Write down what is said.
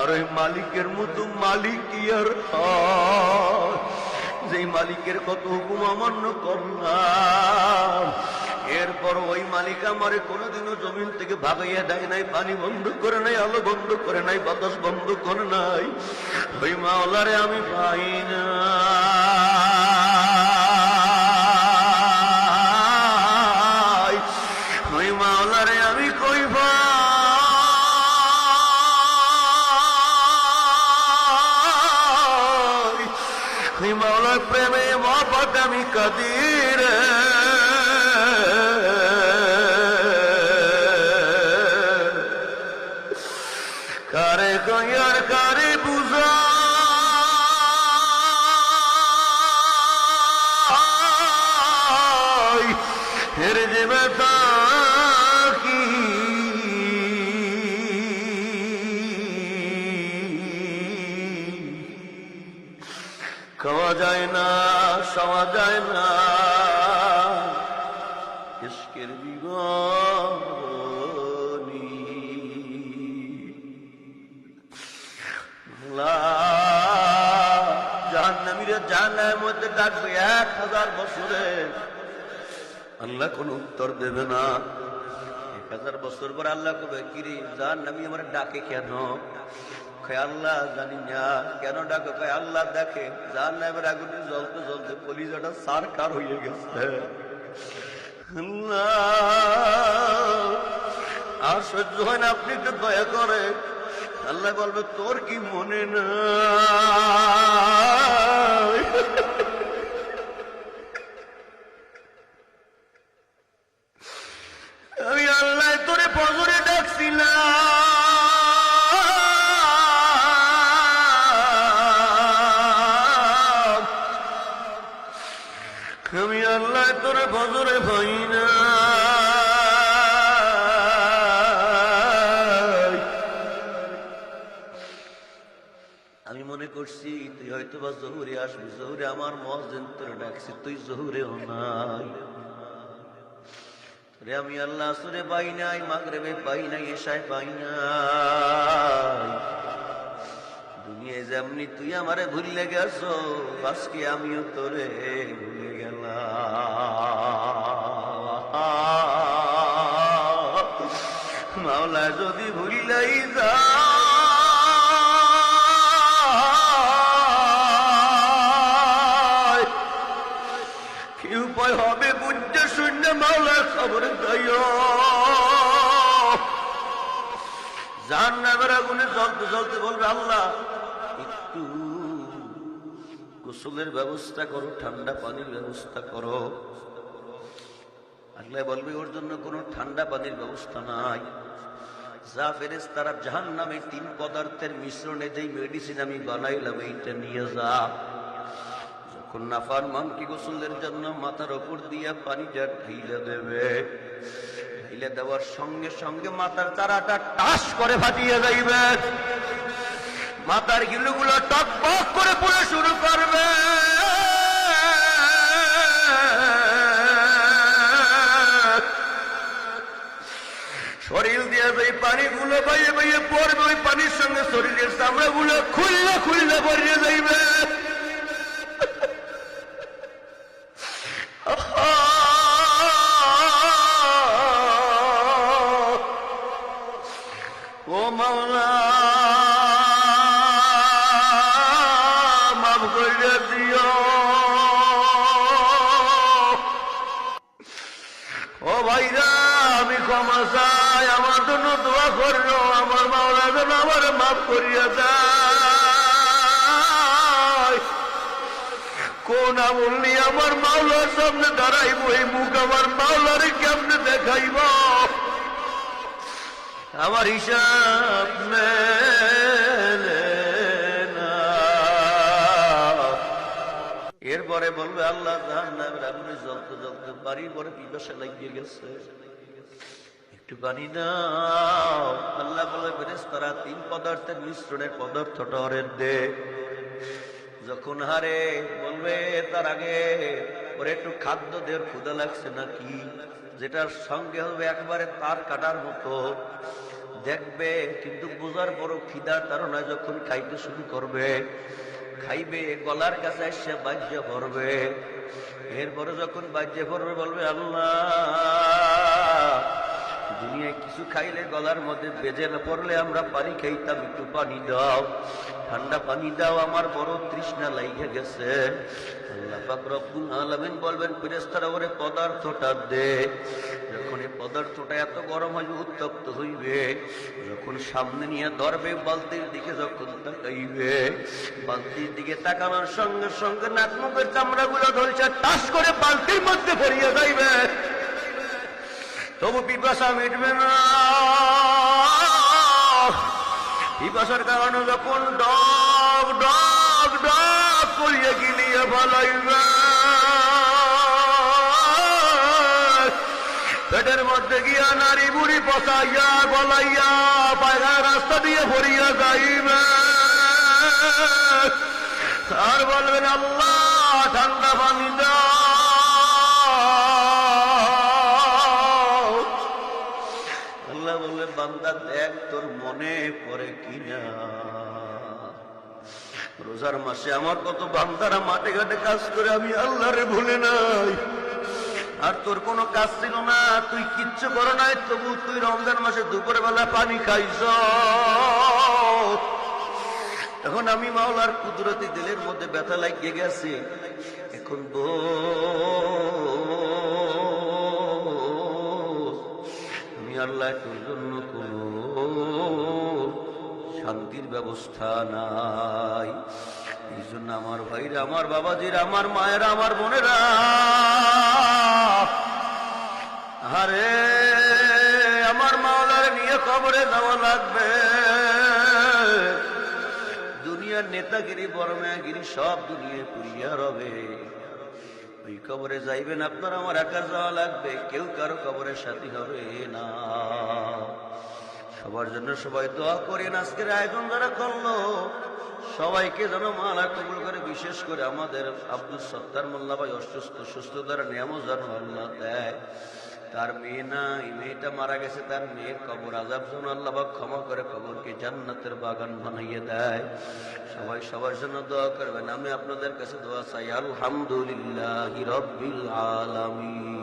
আর ওই মালিকের মতো মালিক কি আর হয়? যেই মালিকের কত হুকুম অমান্য করলাম, এরপর ওই মালিক আমারে কোনোদিনও জমিন থেকে ভাগাইয়া দেয় নাই, পানি বন্ধ করে নাই, আলো বন্ধ করে নাই, বাতাস বন্ধ করে নাই। ওই মাওলারে আমি পাই না। ওই মাওলারে আমি কই ভাই, ওই মাওলার প্রেমে মহব্বত আমি কাদির। কারে কই আর কারে বুঝাই, এর যে ব্যথা কি খাওয়া যায় না, সওয়া যায় না। ইশকের বিগনি জাহান্নামীরা জাহান্নামের মধ্যে ডাকবে 1000 বছরে, আল্লাহ কোন উত্তর দেবে না। 1000 বছর পর আল্লাহ কবে, কিরে জাহান্নামী আমার ডাকে কেন? আল্লাহ জানি না কেন ডাকে। আল্লাহ দেখে জাহান্নামের আগুনে জ্বলতে জ্বলতে কলিজাটা সারকার হয়ে গেছে। আর সহ্য হয় না, আপনি একটু দয়া করে। আল্লাহ বলবে, তোর কি মনে না? আমি আল্লাহ তোরে ফজরে ডাকছিলাম, আমি আল্লাহ তোরে ফজরে পাই না। আমি মনে করছি তুই হয়তো বা জহুরে আসবি, জহুরে আমার মুয়াজ্জিন তোরে ডাকছি, তুই জহুরেও নাই। তোরে আমি আল্লাহ আসরে পাই নাই, মাগরিবে পাই নাই, এশায় পাই নাই। দুনিয়ায় যেমনি তুই আমারে ভুলে গেছো, আজকে আমিও তোরে ভুলে গেলাম। মাওলা যদি ভুলাই যা হবে, বুঝতে শুনলে মাওলার খবর যাইও। জাহান্নামের আগুনে জ্বলতে জ্বলতে বলবে, আল্লাহ একটু গোসলের ব্যবস্থা করো, ঠান্ডা পানির ব্যবস্থা করো। আল্লাহ বলবে, ওর জন্য কোনো ঠান্ডা পানির ব্যবস্থা নাই। যা ফেরেশতারা জাহান্নামে 3 পদার্থের মিশ্রণে যেই মেডিসিন আমি বানাইলাম, এইটা নিয়ে যা। নাফরমান কি গোসলের জন্য মাথার উপর দিয়া পানিটা ঢেলে দেবে, ঢেলে দেওয়ার সঙ্গে সঙ্গে মাথার তারাটা টাস করে ফাটিয়ে যাইবে, মাথার গিলুগুলো টকবক করে পড়ে শুরু করবে। শরীর দিয়ে ওই পানিগুলো বাইয়ে বাইয়ে পড়বে, ওই পানির সঙ্গে শরীরের চামড়াগুলো খুললে খুললে পড়িয়ে যাইবে। ও মাওলা মাফ করে দিও। ও ভাইরা, আমি ক্ষমা চাই, আমার জন্য দোয়া করো, আমার মাওলা যেন আমার মাফ করিয়া দেয়। কোন আমল নিয়ে আমার মাওলার সামনে দাঁড়াইব, এই মুখ আমার মাওলারে কেমনে দেখাইব? আমার হিসাব মেলে না। এরপরে বলবে, আল্লাহ জাহান্নামের আগুনে জ্বলতে জ্বলতে বাড়ির পরে পিপাসা লাগিয়ে গেছে, একটু পানি দাও। আল্লাহ বলে, ফেরেশতারা 3 পদার্থের মিশ্রণের পদার্থটা ওরে দে। যখন হারে বলবে, তার আগে ওরে একটু খাদ্য দেওয়ার ক্ষুধা লাগছে নাকি, যেটার সঙ্গে হবে একবারে তার কাটার মতো। দেখবে, কিন্তু বোঝার পরও খিদার তাড়নায় যখন খাইতে শুরু করবে, খাইবে, গলার কাছে এসে বাজ্যে পড়বে। এরপরে যখন বাজ্যে পড়বে বলবে, আল্লাহ, দুনিয়ায় কিছু খাইলে গলার মধ্যে বেজে না পড়লে আমরা পানি খাইতাম, একটু পানি দাও, ঠান্ডা পানি দাও, আমার বড় তৃষ্ণা লাইগে গেছে। আল্লাহ পাক রব্বুল আলামিন বলবেন, ফেরেশতারা ওরে পদার্থটা দে। যখন এই পদার্থটা এত গরম হইবে, উত্তপ্ত হইবে, যখন সামনে নিয়ে ধরবে, বালতির দিকে যখন তাকাইবে, বালতির দিকে তাকানোর সঙ্গে সঙ্গে নাক মুখের চামড়াগুলো ধরছে, টাস করে বালতির মধ্যে পড়িয়ে যাইবে, তবু পিপাসা মিটবে না। পিপাসার কারণে যখন ডগ ডগ ডগ করিয়ে গিলিয়ে ফলাইবে, পেটের মধ্যে গিয়া নারী বুড়ি পচাইয়া গলাইয়া পায়খানার রাস্তা দিয়ে ভরিয়া যাইবে, আর বলবেন, আল্লাহ, ঠান্ডা পানি দাও। আল্লাহ বলবে, বান্দা দেখ তোর মনে পড়ে কিনা, রোজার মাসে আমার কত বান্দারা মাঠে ঘাটে কাজ করে আমি আল্লাহরে ভুলে নাই, আর তোর কোনো কাজ ছিল না, তুই কিচ্ছু করো নাই, তবু তুই রমজান মাসে দুপুরে বেলা পানি খাইছ। এখন আমি মাওলার কুদরতি দিলের মধ্যে ব্যথা লাগিয়ে গেছে, এখন আমি আল্লাহ তোর জন্য কোন শান্তির ব্যবস্থা নাই। এই জন্য আমার ভাইরা, আমার বাবাজিরা, আমার মায়েরা, আমার বোনেরা, আরে আমার মাওলারে নিয়ে কবরে যাওয়া লাগবে। দুনিয়ার নেতাগিরি, বড়মায়াগিরি সব দুনিয়া পুরিয়া রবে, ওই কবরে যাইবেন আপনার আমার একা যাওয়া লাগবে, কেউ কারো কবরের সাথী হবে না। সবার জন্য সবাই দোয়া করেন। আজকের আয়োজন যারা করলো সবাইকে যেন মালা কবুল করে, বিশেষ করে আমাদের আব্দুল সত্তার মোল্লা ভাই অসুস্থ, সুস্থতার নিয়ামত যেন আল্লাহ দেয়। তার মেয়ে নাই, মেয়েটা মারা গেছে, তার মেয়ের কবর আযাব যেন আল্লাহ পাক ক্ষমা করে কবরকে জান্নাতের বাগান বানাইয়ে দেয়। সবাই সবার জন্য দোয়া করবেন। আমি আপনাদের কাছে দোয়া চাই। আলহামদুলিল্লাহি রাব্বিল আলামিন।